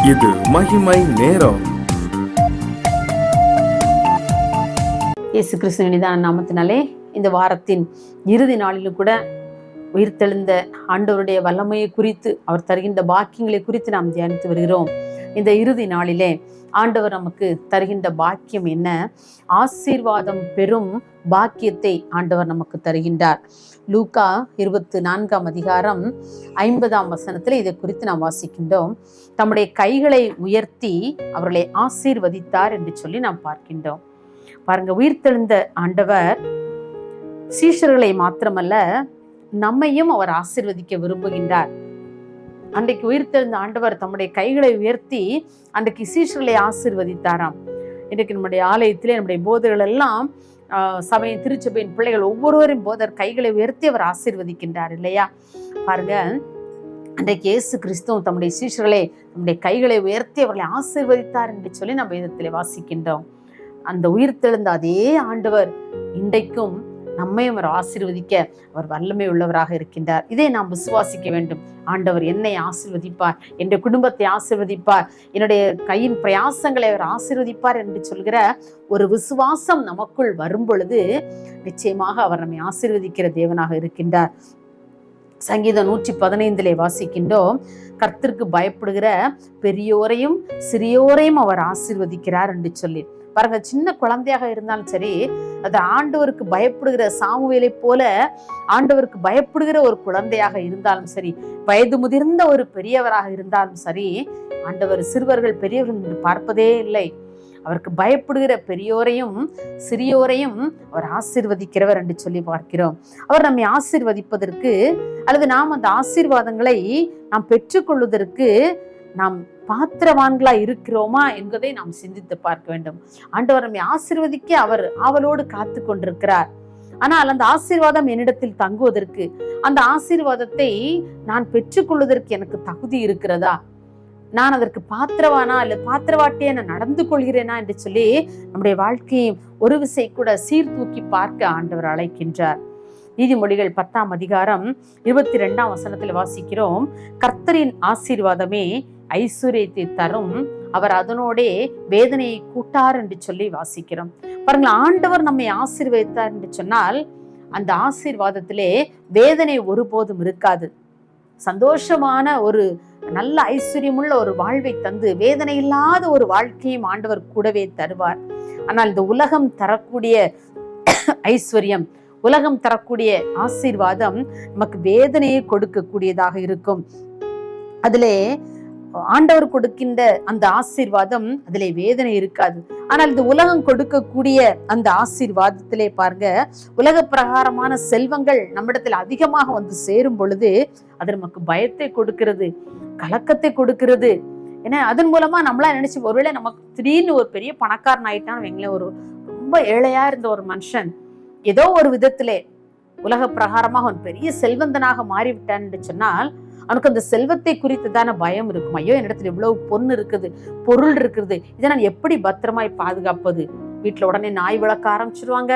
இது மகிமை நேரம். இயேசு கிறிஸ்துவின் நாமத்தினாலே இந்த வாரத்தின் இறுதி நாளிலும் கூட உயிர்த்தெழுந்த ஆண்டவருடைய வல்லமையை குறித்து, அவர் தருகின்ற பாக்கியங்களை குறித்து நாம் தியானித்து வருகிறோம். இந்த இறுதி நாளிலே ஆண்டவர் நமக்கு தருகின்ற பாக்கியம் என்ன? ஆசீர்வாதம் பெரும் பாக்கியத்தை ஆண்டவர் நமக்கு தருகின்றார். லூக்கா 24 இதை குறித்து நாம் வாசிக்கின்றோம். தம்முடைய கைகளை உயர்த்தி அவர்களை ஆசீர்வதித்தார் என்று சொல்லி நாம் பார்க்கின்றோம். பாருங்க, உயிர்த்தெழுந்த ஆண்டவர் சீஷர்களை மாத்திரமல்ல, நம்மையும் அவர் ஆசீர்வதிக்க விரும்புகின்றார். அன்றைக்கு உயிர்த்தெழுந்த ஆண்டவர் தம்முடைய கைகளை உயர்த்தி அன்றைக்கு சீஷர்களை ஆசீர்வதித்தாராம். இன்றைக்கு நம்முடைய ஆலயத்திலே நம்முடைய போதர்கள் எல்லாம் சபையின் திருச்சபையின் பிள்ளைகள் ஒவ்வொருவரையும் போதர் கைகளை உயர்த்தி அவர் ஆசீர்வதிக்கின்றார் இல்லையா? பாருங்க, அன்றைக்கு இயேசு கிறிஸ்துவும் தம்முடைய சீஷர்களை நம்முடைய கைகளை உயர்த்தி அவர்களை ஆசீர்வதித்தார் என்று சொல்லி நம்ம வேதத்திலே வாசிக்கின்றோம். அந்த உயிர்த்தெழுந்த அதே ஆண்டவர் இன்றைக்கும் நம்மையும் அவர் ஆசீர்வதிக்க அவர் வல்லமை உள்ளவராக இருக்கின்றார். இதை நாம் விசுவாசிக்க வேண்டும். ஆண்டவர் என்னை ஆசீர்வதிப்பார், என்னுடைய குடும்பத்தை ஆசீர்வதிப்பார், என்னுடைய கையின் பிரயாசங்களை அவர் ஆசீர்வதிப்பார் என்று சொல்கிற ஒரு விசுவாசம் நமக்குள் வரும் பொழுது நிச்சயமாக அவர் நம்மை ஆசீர்வதிக்கிற தேவனாக இருக்கின்றார். சங்கீதம் 115 வாசிக்கின்றோம், கர்த்தருக்கு பயப்படுகிற பெரியோரையும் சிறியோரையும் அவர் ஆசீர்வதிக்கிறார் என்று சொல்லி. பாருங்க, சின்ன குழந்தையாக இருந்தாலும் சரி, அது ஆண்டவருக்கு பயப்படுகிற சாமுவேலை போல ஆண்டவருக்கு பயப்படுகிற ஒரு குழந்தையாக இருந்தாலும் சரி, வயது முதிர்ந்த ஒரு பெரியவராக இருந்தாலும் சரி, ஆண்டவர் சிறுவர்கள் பெரியவர்கள் என்று பார்ப்பதே இல்லை. அவருக்கு பயப்படுகிற பெரியோரையும் சிறியோரையும் அவர் ஆசீர்வதிக்கிறவர் என்று சொல்லி பார்க்கிறோம். அவர் நம்மை ஆசீர்வதிப்பதற்கு அல்லது நாம் அந்த ஆசீர்வாதங்களை நாம் பெற்றுக்கொள்வதற்கு நாம் பாத்திரவான்களா இருக்கிறோமா என்பதை நாம் சிந்தித்து பார்க்க வேண்டும். ஆண்டவர் நம்மை ஆசீர்வதிக்க அவர் ஆவலோடு காத்து கொண்டிருக்கிறார். ஆனால் அந்த ஆசீர்வாதம் என்னிடத்தில் தங்குவதற்கு, அந்த ஆசீர்வாதத்தை நான் பெற்றுக்கொள்வதற்கு எனக்கு தகுதி இருக்கிறதா? நான் அதற்கு பாத்திரவானா இல்ல பாத்திரவாட்டியா நான் நடந்து கொள்கிறேனா என்று சொல்லி நம்முடைய வாழ்க்கையை ஒரு விசை கூட சீர்தூக்கி பார்க்க ஆண்டவர் அழைக்கின்றார். நீதிமொழிகள் 10 வாசிக்கிறோம், கர்த்தரின் ஆசீர்வாதமே ஐஸ்வர்யத்தை தரும், அவர் அதனோடே வேதனையை கூட்டார் என்று சொல்லி வாசிக்கிறோம். பாருங்க, ஆண்டவர் நம்மை ஆசீர்வதித்தார் என்று சொன்னால் அந்த ஆசீர்வாதத்திலே வேதனை ஒருபோதும் இருக்காது. சந்தோஷமான ஒரு நல்ல ஐஸ்வர்யமுள்ள ஒரு வாழ்வை தந்து வேதனை இல்லாத ஒரு வாழ்க்கையும் ஆண்டவர் கூடவே தருவார். ஆனால் இந்த உலகம் தரக்கூடிய ஐஸ்வர்யம், உலகம் தரக்கூடிய ஆசீர்வாதம் நமக்கு வேதனையை கொடுக்கக்கூடியதாக இருக்கும். அதிலே ஆண்டவர் கொடுக்கின்ற அந்த ஆசீர்வாதம் அதிலே வேதனை இருக்காது. ஆனால் இந்த உலகம் கொடுக்கக்கூடிய அந்த ஆசீர்வாதத்திலே பாருங்க, உலக பிரகாரமான செல்வங்கள் நம்மிடத்தில் அதிகமாக வந்து சேரும் பொழுது அது நமக்கு பயத்தை கொடுக்கிறது, கலக்கத்தை கொடுக்கிறது. ஏன்னா அதன் மூலமா நம்மளா நினைச்சு, ஒருவேளை நமக்கு திடீர்னு ஒரு பெரிய பணக்காரன் ஆயிட்டான்னு வைங்களேன், ஒரு ரொம்ப ஏழையா இருந்த ஒரு மனுஷன் ஏதோ ஒரு விதத்திலே உலக பிரகாரமாக அவன் பெரிய செல்வந்தனாக மாறிவிட்டான் என்று சொன்னால் அவனுக்கு அந்த செல்வத்தை குறித்து தானே பயம் இருக்கும். ஐயோ, என்னிடத்துல இவ்வளவு பொண்ணு இருக்குது, பொருள் இருக்குது, இதை நான் எப்படி பத்திரமாய் பாதுகாப்பது? வீட்டுல உடனே நாய் வளர்க்க ஆரம்பிச்சிருவாங்க,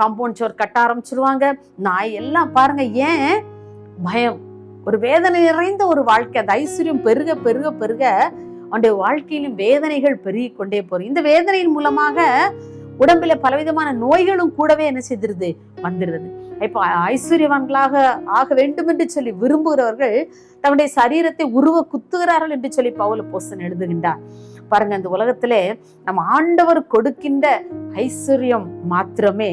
காம்பவுண்ட் சுவர் கட்ட ஆரம்பிச்சிருவாங்க, நாய் எல்லாம் பாருங்க. ஏன் பயம்? ஒரு வேதனை நிறைந்த ஒரு வாழ்க்கை. அந்த ஐஸ்வர்யம் பெருக பெருக பெருக அவனுடைய வாழ்க்கையிலும் வேதனைகள் பெருகி கொண்டே போறோம். இந்த வேதனையின் மூலமாக உடம்பில பலவிதமான நோய்களும் கூடவே என்ன செய்திருது, வந்துடுது. இப்போ ஐஸ்வர்யவான்களாக ஆக வேண்டும் என்று சொல்லி விரும்புகிறவர்கள் தன்னுடைய சரீரத்தை உருவ குத்துகிறார்கள் என்று சொல்லி பவுல் அப்போஸ்தலன் எழுதுகின்றார். பாருங்க, இந்த உலகத்திலே நம்ம ஆண்டவர் கொடுக்கின்ற ஐஸ்வர்யம் மாத்திரமே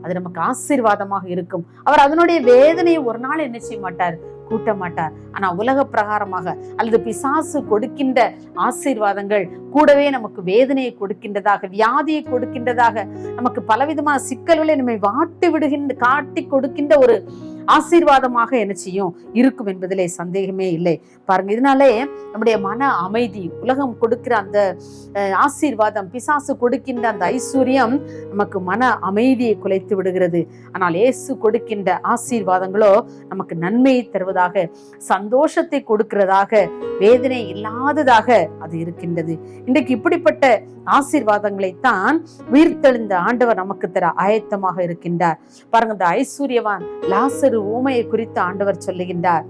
அது நமக்கு ஆசீர்வாதமாக இருக்கும். அவர் அதனுடைய வேதனையை ஒரு நாள் என்ன செய்ய மாட்டார், கூட்ட மாட்டார். ஆனா உலக பிரகாரமாக அல்லது பிசாசு கொடுக்கின்ற ஆசீர்வாதங்கள் கூடவே நமக்கு வேதனையை கொடுக்கின்றதாக, வியாதியை கொடுக்கின்றதாக, நமக்கு பலவிதமான சிக்கல்களை நம்மை காட்டி கொடுக்கின்ற ஒரு ஆசீர்வாதமாக என்ன செய்யும் இருக்கும் என்பதிலே சந்தேகமே இல்லை. பாருங்க, இதனாலே நம்முடைய மன அமைதி, உலகம் கொடுக்கிற அந்த ஆசீர்வாதம், பிசாசு கொடுக்கின்ற அந்த ஐஸ்வர்யம் நமக்கு மன அமைதியை குலைத்து விடுகிறது. ஆனால் இயேசு கொடுக்கின்ற ஆசீர்வாதங்களோ நமக்கு நன்மையை தருவதாக, சந்தோஷத்தை கொடுக்கிறதாக, வேதனை இல்லாததாக அது இருக்கின்றது. இன்றைக்கு இப்படிப்பட்ட ஆசீர்வாதங்களைத்தான் உயிர்த்தெழுந்த ஆண்டவர் நமக்கு தர ஆயத்தமாக இருக்கின்றார். பாருங்க, இந்த ஐஸ்வர்யவான் லாசரு ஊமையை குறித்து ஆண்டவர் சொல்லுகின்றார்.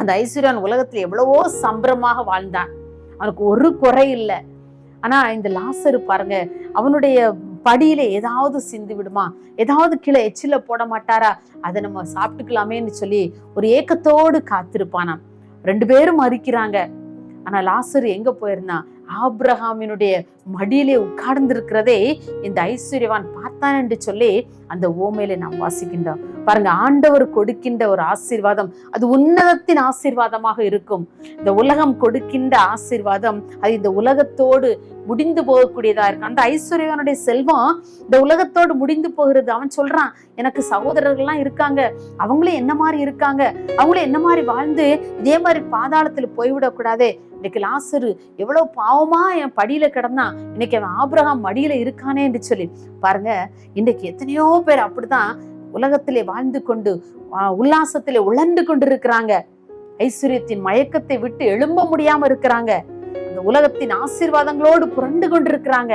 அந்த ஐஸ்வர்யவான் உலகத்தில் எவ்வளவோ சம்பிரமாக வாழ்ந்தான். அவனுக்கு ஒரு குறை இல்லை. ஆனா இந்த லாசரு பாருங்க, அவனுடைய படியில ஏதாவது சிந்தி விடுமா, ஏதாவது கீழே எச்சில போட மாட்டாரா, அதை நம்ம சாப்பிட்டுக்கலாமேன்னு சொல்லி ஒரு ஏக்கத்தோடு காத்திருப்பானாம். 2 பேரும் மறிக்கிறாங்க. ஆனா லாசரு எங்க போயிருந்தான்? ஆபிரகாமினுடைய மடியிலே உட்கார்ந்து இருக்கிறதே இந்த ஐஸ்வர்யவான் பார்த்தான் என்று சொல்லி அந்த ஓமையில நாம் வாசிக்கின்றோம். பாருங்க, ஆண்டவர் கொடுக்கின்ற ஒரு ஆசீர்வாதம் அது உன்னதத்தின் ஆசீர்வாதமாக இருக்கும். இந்த உலகம் கொடுக்கின்ற ஆசீர்வாதம் அது இந்த உலகத்தோடு முடிந்து போகக்கூடியதா இருக்கு. அந்த ஐஸ்வர்யவானுடைய செல்வம் இந்த உலகத்தோடு முடிந்து போகிறது. அவன் சொல்றான், எனக்கு சகோதரர்கள்லாம் இருக்காங்க, அவங்களும் என்ன மாதிரி இருக்காங்க, அவங்களும் என்ன மாதிரி வாழ்ந்து இதே மாதிரி பாதாளத்துல போய்விடக்கூடாதே. இன்னைக்கு லாசரு எவ்வளவு பாவமா என் படியில கிடந்தான், இன்னைக்கு அவன் ஆபிரகாம் மடியில இருக்கானே என்று சொல்லி பாருங்க. இன்னைக்கு எத்தனையோ பேர் அப்படிதான் உலகத்திலே வாழ்ந்து கொண்டு உல்லாசத்திலே உழந்து கொண்டு இருக்கிறாங்க. ஐஸ்வர்யத்தின் மயக்கத்தை விட்டு எழும்ப முடியாம இருக்கிறாங்க. அந்த உலகத்தின் ஆசீர்வாதங்களோடு புரண்டு கொண்டிருக்கிறாங்க.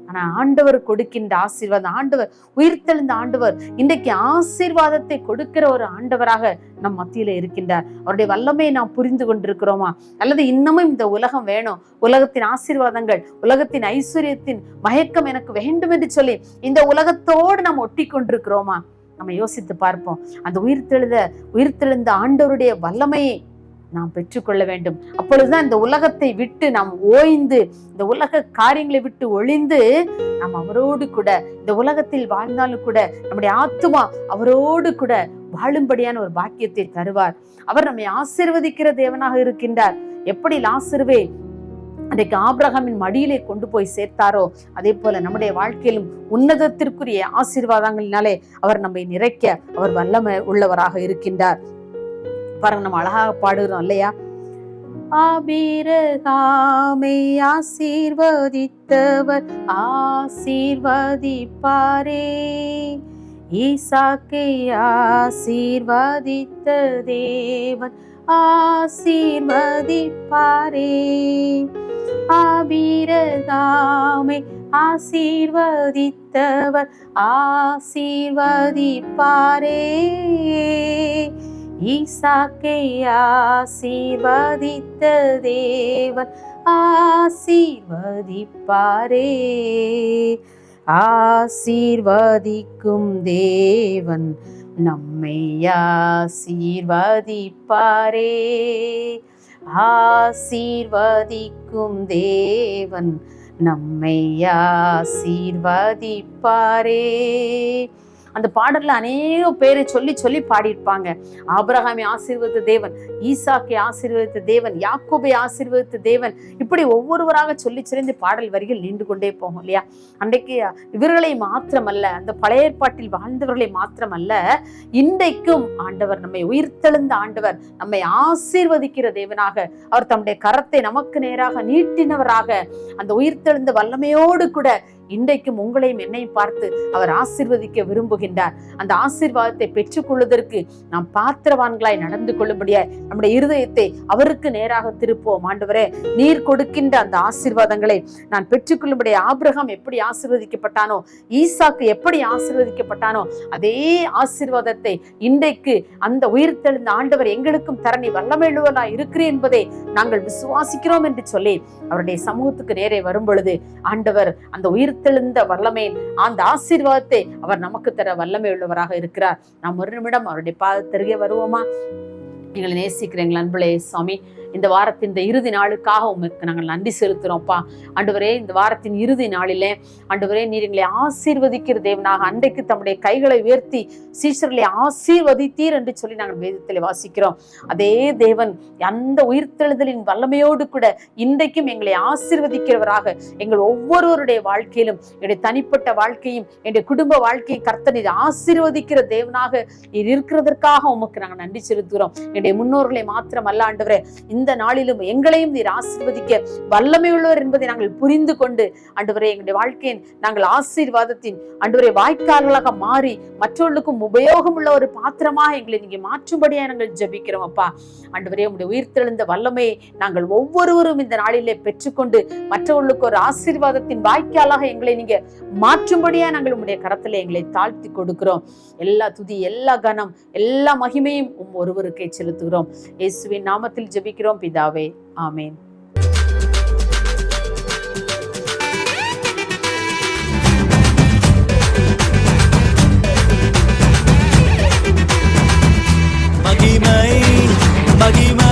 ஆனா ஆண்டவர் கொடுக்கின்ற ஆசீர்வாதம், ஆண்டவர் உயிர்த்தெழுந்த ஆண்டவர் இன்றைக்கு ஆசீர்வாதத்தை கொடுக்கிற ஒரு ஆண்டவராக நம் மத்தியில இருக்கின்றார். அவருடைய வல்லமையை நாம் புரிந்து கொண்டிருக்கிறோமா? அல்லது இன்னமும் இந்த உலகம் வேணும், உலகத்தின் ஆசீர்வாதங்கள், உலகத்தின் ஐஸ்வர்யத்தின் மயக்கம் எனக்கு வேண்டும் என்று சொல்லி இந்த உலகத்தோடு நாம் ஒட்டி கொண்டிருக்கிறோமா? நம்ம யோசித்து பார்ப்போம். அந்த உயிர்த்தெழுந்த ஆண்டவருடைய வல்லமையை நாம் பெற்றுக்கொள்ள வேண்டும். அப்பொழுதுதான் இந்த உலகத்தை விட்டு நாம் ஓய்ந்து, இந்த உலக காரியங்களை விட்டு ஒளிந்து நாம் அவரோடு கூட இந்த உலகத்தில் வாழ்ந்தாலும் கூட நம்முடைய ஆத்துமா அவரோடு கூட வாழும்படியான ஒரு பாக்கியத்தை தருவார். அவர் நம்மை ஆசீர்வதிக்கிற தேவனாக இருக்கின்றார். எப்படி லாசருவை அன்றைக்கு ஆபிரகாமின் மடியிலே கொண்டு போய் சேர்த்தாரோ, அதே போல நம்முடைய வாழ்க்கையிலும் உன்னதத்திற்குரிய ஆசீர்வாதங்களினாலே அவர் நம்மை நிறைக்க அவர் வல்லமை உள்ளவராக இருக்கின்றார். பாருங்க, நம்ம அழகாக பாடுகிறோம் இல்லையா? ஆபிரகாமை ஆசீர்வதித்தவர் ஆசீர்வதிப்பாரே, ஈசாக்கை ஆசீர்வதித்த தேவன் ஆசீர்வதிப்பாரே. ஆபிரகாமை ஆசீர்வதித்தவர் ஆசீர்வதிப்பாரே, ஈசாக்கை ஆசீர்வதித்த தேவன் ஆசீர்வதிப்பாரே. ஆசீர்வதிக்கும் தேவன் நம்மை ஆசீர்வதிப்பாரே. ஆசீர்வதிக்கும் தேவன் நம்மை ஆசீர்வதிப்பாரே. அந்த பாடல்ல அநேக பேரை சொல்லி சொல்லி பாடியிருப்பாங்க. ஆபிரகாமை ஆசீர்வதித்த தேவன், ஈசாக்கை ஆசீர்வதித்த தேவன், யாக்கோபை ஆசீர்வதித்த தேவன், இப்படி ஒவ்வொருவராக சொல்லி சிறந்த பாடல் வரிகள் நீண்டு கொண்டே போகும் இல்லையா? அன்றைக்கு இவர்களை மாத்திரமல்ல, அந்த பழைய ஏற்பாட்டில் வாழ்ந்தவர்களை மாத்திரமல்ல, இன்றைக்கும் ஆண்டவர் நம்மை உயிர்த்தெழுந்த ஆண்டவர் நம்மை ஆசீர்வதிக்கிற தேவனாக, அவர் தம்முடைய கரத்தை நமக்கு நேராக நீட்டினவராக, அந்த உயிர்த்தெழுந்த வல்லமையோடு கூட இன்றைக்கும் உங்களையும் என்னையும் பார்த்து அவர் ஆசீர்வதிக்க விரும்புகின்றார். அந்த ஆசீர்வாதத்தை பெற்றுக்கொள்வதற்கு நாம் பாத்திரவான்களாய் நடந்து கொள்ளும்படியாய் நம்முடைய இருதயத்தை அவருக்கு நேராக திருப்போம். ஆண்டவரே, நீர் கொடுக்கின்ற அந்த ஆசீர்வாதங்களை நான் பெற்றுக்கொள்ளும்படியா. ஆபிரகாம் எப்படி ஆசீர்வதிக்கப்பட்டானோ, ஈசாக்கு எப்படி ஆசீர்வதிக்கப்பட்டானோ, அதே ஆசீர்வாதத்தை இன்றைக்கு அந்த உயிர்த்தெழுந்த ஆண்டவர் எங்களுக்கும் தர நீ வல்லமையுள்ளவராய் இருக்கிறேன் என்பதை நாங்கள் விசுவாசிக்கிறோம் என்று சொல்லி அவருடைய சமூகத்துக்கு நேரே வரும் பொழுது ஆண்டவர் அந்த உயிர்த்தெழுந்த வல்லமை, அந்த ஆசீர்வாதத்தை அவர் நமக்கு தர வல்லமை உள்ளவராக இருக்கிறார். நாம் ஒரு நிமிடம் அவருடைய பாதத்திற்கே வருவோமா? எங்களை நேசிக்கிற எங்கள் அன்புலே சுவாமி, இந்த வாரத்தின் இந்த இறுதி நாளுக்காக உமக்கு நாங்கள் நன்றி செலுத்துறோம்ப்பா. ஆண்டவரே, இந்த வாரத்தின் இறுதி நாளிலே ஆண்டவரே, நீர் எங்களை ஆசீர்வதிக்கிற தேவனாக அன்றைக்கு தம்முடைய கைகளை உயர்த்தி சீஷர்களை ஆசீர்வதித்தீர் என்று சொல்லி நாங்கள் வேதத்தில் வாசிக்கிறோம். அதே தேவன் அந்த உயிர்த்தெழுதலின் வல்லமையோடு கூட இன்றைக்கும் எங்களை ஆசீர்வதிக்கிறவராக எங்கள் ஒவ்வொருவருடைய வாழ்க்கையிலும், என்னுடைய தனிப்பட்ட வாழ்க்கையும் என்னுடைய குடும்ப வாழ்க்கையை கர்த்தர் நீர் ஆசீர்வதிக்கிற தேவனாக நீர் இருக்கிறதற்காக உமக்கு நாங்கள் நன்றி செலுத்துகிறோம். என்னுடைய முன்னோர்களை மாத்திரம் அல்ல ஆண்டவரே, இந்த நாளிலும் எங்களையும் நீர் ஆசீர்வதிக்க வல்லமை உள்ளவர் என்பதை நாங்கள் புரிந்து கொண்டு ஆண்டவரே, எங்களுடைய வாழ்க்கையின் நாங்கள் ஆசீர்வாதத்தின் ஆண்டவரே வாய்க்கால்களாக மாறி மற்றவர்களுக்கும் உபயோகம் உள்ள ஒரு பாத்திரமாக எங்களை நீங்க மாற்றும்படியா நாங்கள் ஜெபிக்கிறோம் அப்பா. ஆண்டவரே, உங்களுடைய உயிர்த்தெழுந்த வல்லமையை நாங்கள் ஒவ்வொருவரும் இந்த நாளிலே பெற்றுக்கொண்டு மற்றவர்களுக்கு ஒரு ஆசீர்வாதத்தின் வாய்க்காலாக எங்களை நீங்க மாற்றும்படியா நாங்கள் உங்களுடைய கரத்திலே எங்களை தாழ்த்தி கொடுக்கிறோம். எல்லா துதி, எல்லா கனம், எல்லா மகிமையும் ஒருவருக்கே செலுத்துகிறோம். இயேசுவின் நாமத்தில் ஜெபிக்கிறோம் பிதாவே, ஆமேன். மகிமை